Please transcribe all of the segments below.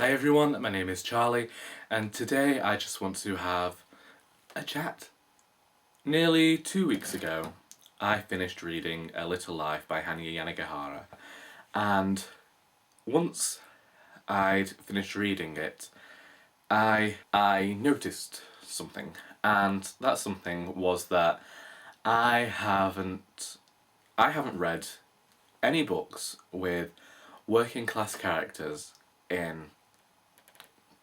Hi everyone, my name is Charlie, and today I just want to have a chat. Nearly 2 weeks ago, I finished reading A Little Life by Hanya Yanagihara, and once I'd finished reading it, I noticed something, and that something was that I haven't I haven't read any books with working class characters in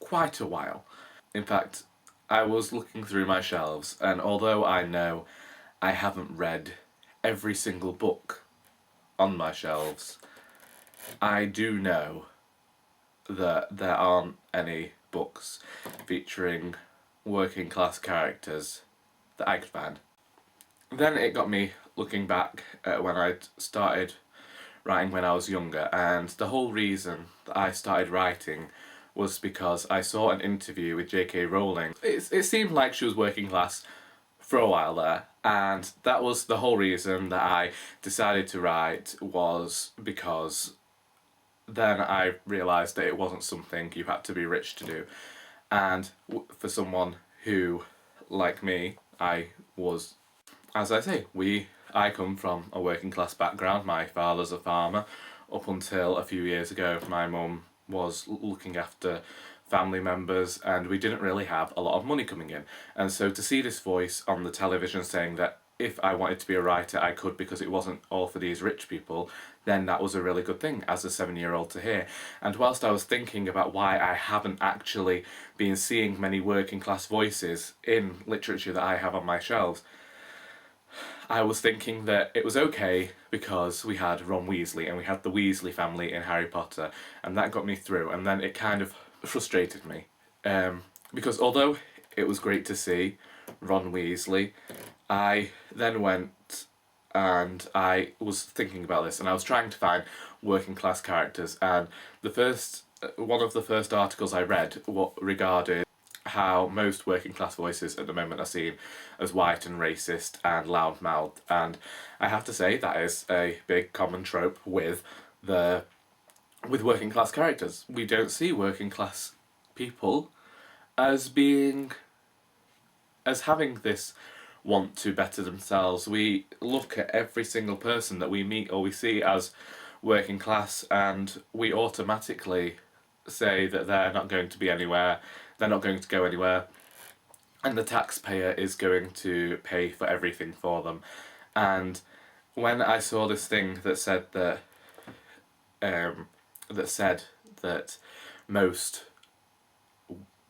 quite a while. In fact, I was looking through my shelves, and although I know I haven't read every single book on my shelves, I do know that there aren't any books featuring working class characters that I could find. Then it got me looking back at when I'd started writing when I was younger, and the whole reason that I started writing was because I saw an interview with J.K. Rowling. It seemed like she was working class for a while there, and that was the whole reason that I decided to write, was because then I realised that it wasn't something you had to be rich to do. And for someone who, like me, I was, as I say, I come from a working class background. My father's a farmer. Up until a few years ago, my mum was looking after family members, and we didn't really have a lot of money coming in. And so to see this voice on the television saying that if I wanted to be a writer, I could, because it wasn't all for these rich people, then that was a really good thing as a 7-year-old to hear. And whilst I was thinking about why I haven't actually been seeing many working class voices in literature that I have on my shelves, I was thinking that it was okay because we had Ron Weasley and we had the Weasley family in Harry Potter, and that got me through. And then it kind of frustrated me, because although it was great to see Ron Weasley, I then went and I was thinking about this, and I was trying to find working class characters, and one of the first articles I read regarded how most working class voices at the moment are seen as white and racist and loud-mouthed, and I have to say that is a big common trope with working class characters. We don't see working class people as having this want to better themselves. We look at every single person that we meet or we see as working class, and we automatically say that they're not going to be anywhere, they're not going to go anywhere, and the taxpayer is going to pay for everything for them. And when I saw this thing that said that most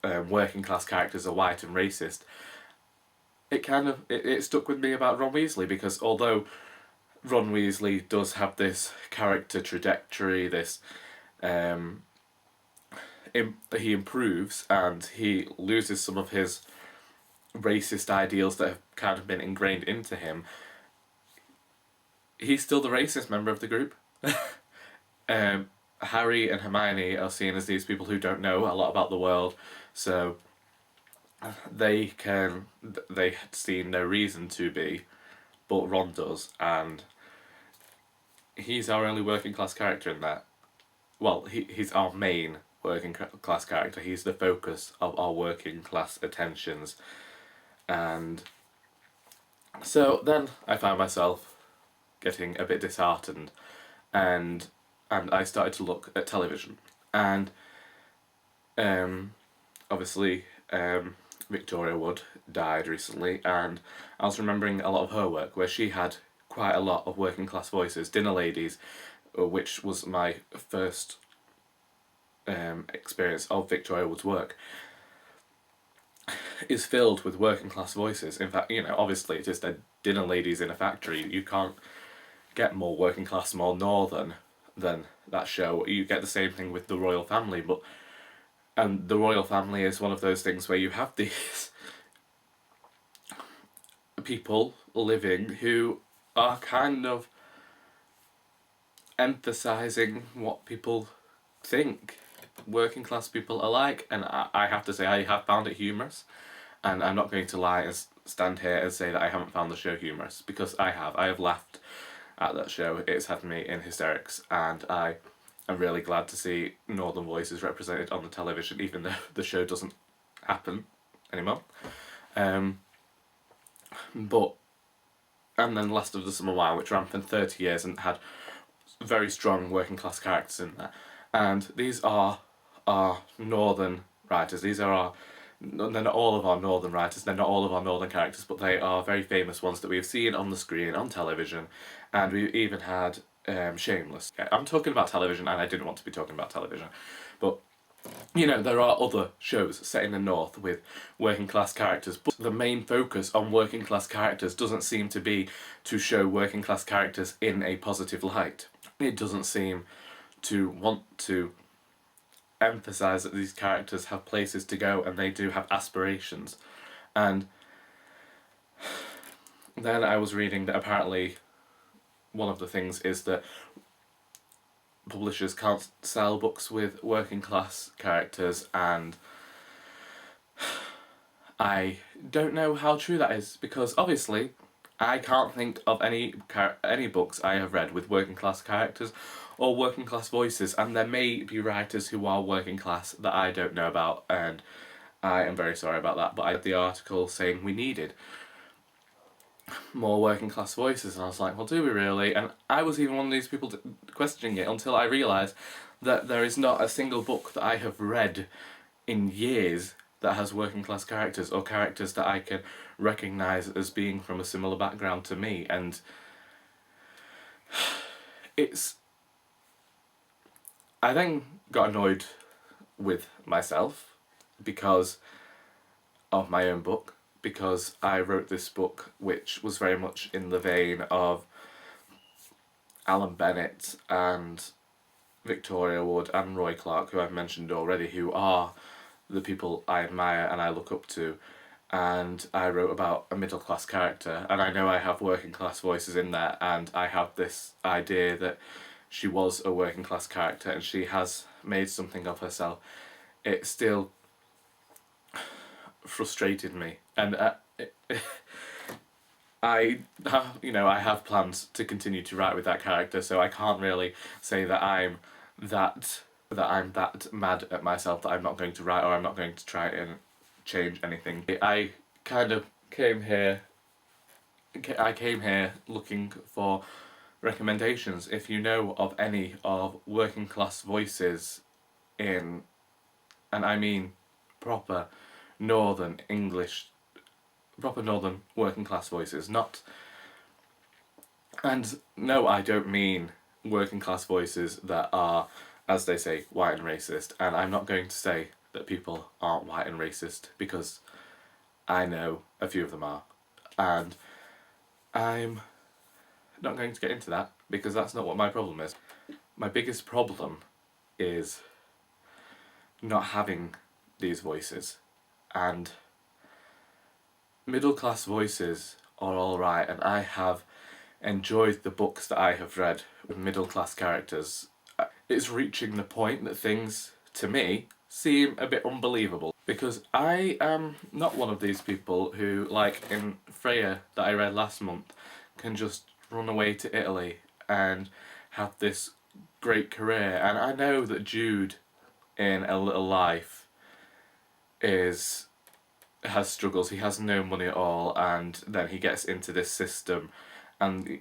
working class characters are white and racist, it stuck with me about Ron Weasley, because although Ron Weasley does have this character trajectory, he improves and he loses some of his racist ideals that have kind of been ingrained into him, he's still the racist member of the group. Harry and Hermione are seen as these people who don't know a lot about the world, so they see no reason to be, but Ron does, and he's our only working class character in that. Well, he's our main working class character. He's the focus of our working class attentions. And so then I found myself getting a bit disheartened, and I started to look at television, and obviously Victoria Wood died recently, and I was remembering a lot of her work where she had quite a lot of working class voices. Dinner Ladies, which was my first experience of Victoria Wood's work, is filled with working class voices. In fact, obviously it is the dinner ladies in a factory. You can't get more working class, more northern than that show. You get the same thing with the royal family, and the royal family is one of those things where you have these people living who are kind of emphasising what people think working class people are like, and I have to say I have found it humorous, and I'm not going to lie and stand here and say that I haven't found the show humorous, because I have laughed at that show. It's had me in hysterics, and I I'm really glad to see Northern voices represented on the television, even though the show doesn't happen anymore. But and then Last of the Summer Wild, which ran for 30 years and had very strong working class characters in there. And these are our northern writers. They're not all of our northern writers, they're not all of our northern characters, but they are very famous ones that we've seen on the screen, on television, and we've even had Shameless. I'm talking about television, and I didn't want to be talking about television, but you know, there are other shows set in the north with working class characters, but the main focus on working class characters doesn't seem to be to show working class characters in a positive light. It doesn't seem to want to emphasise that these characters have places to go and they do have aspirations. And then I was reading that apparently one of the things is that publishers can't sell books with working class characters, and I don't know how true that is, because obviously I can't think of any books I have read with working class characters or working class voices, and there may be writers who are working class that I don't know about, and I am very sorry about that, but I read the article saying we needed more working class voices, and I was like, well, do we really? And I was even one of these people questioning it until I realised that there is not a single book that I have read in years that has working class characters, or characters that I can recognise as being from a similar background to me. And I then got annoyed with myself because of my own book, because I wrote this book which was very much in the vein of Alan Bennett and Victoria Wood and Roy Clark, who I've mentioned already, who are the people I admire and I look up to. And I wrote about a middle class character, and I know I have working class voices in there, and I have this idea that she was a working class character and she has made something of herself. It still frustrated me, and I have plans to continue to write with that character, so I can't really say that I'm that mad at myself that I'm not going to write, or I'm not going to try and change anything. I came here looking for recommendations. If you know of any of working class voices in, and I mean proper northern working class voices, not, and no, I don't mean working class voices that are, as they say, white and racist, and I'm not going to say that people aren't white and racist, because I know a few of them are, and I'm not going to get into that, because that's not what my problem is. My biggest problem is not having these voices, and middle class voices are alright, and I have enjoyed the books that I have read with middle class characters. It's reaching the point that things, to me, seem a bit unbelievable, because I am not one of these people who, like in Freya that I read last month, can just run away to Italy and have this great career. And I know that Jude in A Little Life has struggles. He has no money at all, and then he gets into this system, and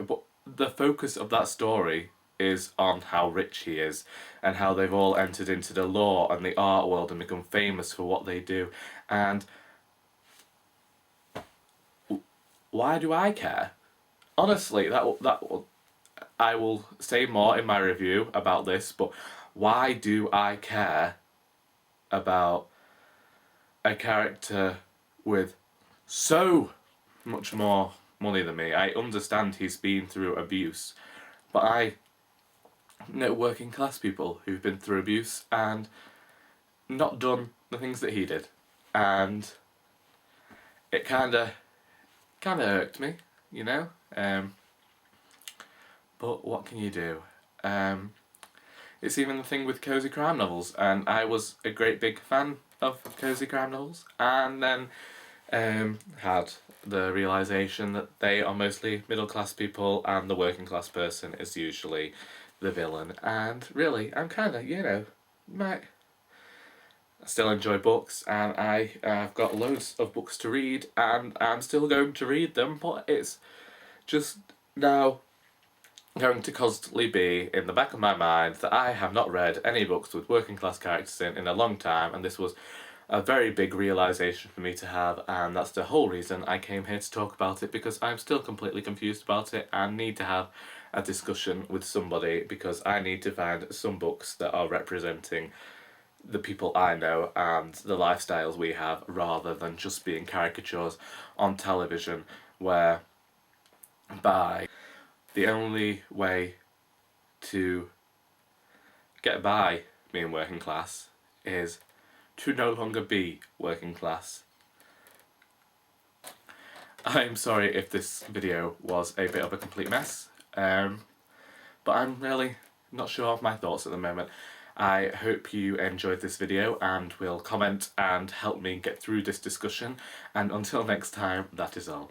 but the focus of that story is on how rich he is and how they've all entered into the law and the art world and become famous for what they do. And why do I care? Honestly, I will say more in my review about this, but why do I care about a character with so much more money than me? I understand he's been through abuse, but I know working class people who've been through abuse and not done the things that he did, and it kinda irked me, but what can you do? It's even the thing with cozy crime novels, and I was a great big fan of cozy crime novels, and then had the realisation that they are mostly middle class people, and the working class person is usually the villain. And really, I'm kind of, I still enjoy books, and I've got loads of books to read, and I'm still going to read them, but it's just now going to constantly be in the back of my mind that I have not read any books with working class characters in a long time, and this was a very big realisation for me to have, and that's the whole reason I came here to talk about it, because I'm still completely confused about it and need to have a discussion with somebody, because I need to find some books that are representing the people I know and the lifestyles we have, rather than just being caricatures on television where by the only way to get by being working class is to no longer be working class. I'm sorry if this video was a bit of a complete mess, but I'm really not sure of my thoughts at the moment. I hope you enjoyed this video and will comment and help me get through this discussion, and until next time, that is all.